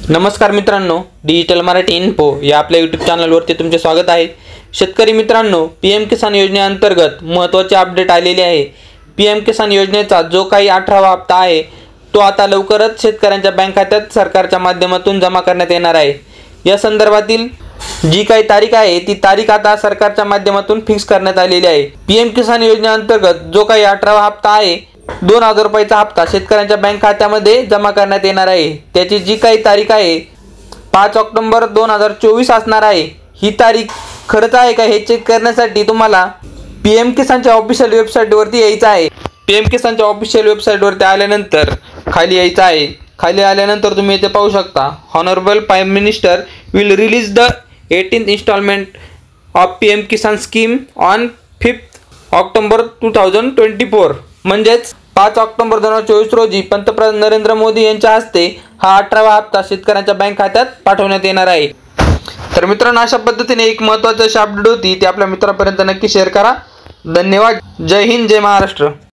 नमस्कार मित्रांनो, digital Marathi info या आपल्या यूट्यूब चॅनलवरती तुमचे स्वागत आहे। शेतकरी मित्रांनो, पीएम किसान योजनेअंतर्गत महत्त्वाचे अपडेट आलेले आहे। पीएम किसान योजनेचा जो काही 18वा हप्ता आहे तो आता लवकरच शेतकऱ्यांच्या बँक खात्यात सरकारच्या माध्यमातून जमा करण्यात येणार आहे। या संदर्भातील जी काही तारीख आहे ती तारीख आता सरकारच्या माध्यमातून फिक्स करण्यात आलेली आहे। पीएम किसान योजनेअंतर्गत जो काही 18वा हप्ता आहे 2000 रुपयाचा हप्ता शेतकऱ्यांच्या बँक खात्यामध्ये जमा करण्यात येणार आहे। त्याची जी काही तारीख आहे 5 ऑक्टोबर 2024 असणार आहे। ही तारीख खरंच आहे का हे चेक करण्यासाठी तुम्हाला पीएम किसानच्या ऑफिशियल वेबसाईटवरती यायचं आहे। पीएम किसानच्या ऑफिशियल वेबसाईटवरती आल्यानंतर खाली यायचं आहे। खाली आल्यानंतर तुम्ही इथे पाहू शकता, honourable prime minister will release the 18th instalment of PM Kisan scheme on 5 October 2024। म्हणजेच 5 ऑक्टोबर 2024 रोजी पंतप्रधान नरेंद्र मोदी यांच्या हस्ते हा 18वा हप्ता शेतकऱ्यांच्या बँक खात्यात पाठवण्यात येणार आहे। तर मित्रांनो, अशा पद्धतीने एक महत्त्वाची अपडेट होती ती आपल्या मित्रांपर्यंत नक्की शेअर करा। धन्यवाद। जय हिंद, जय महाराष्ट्र।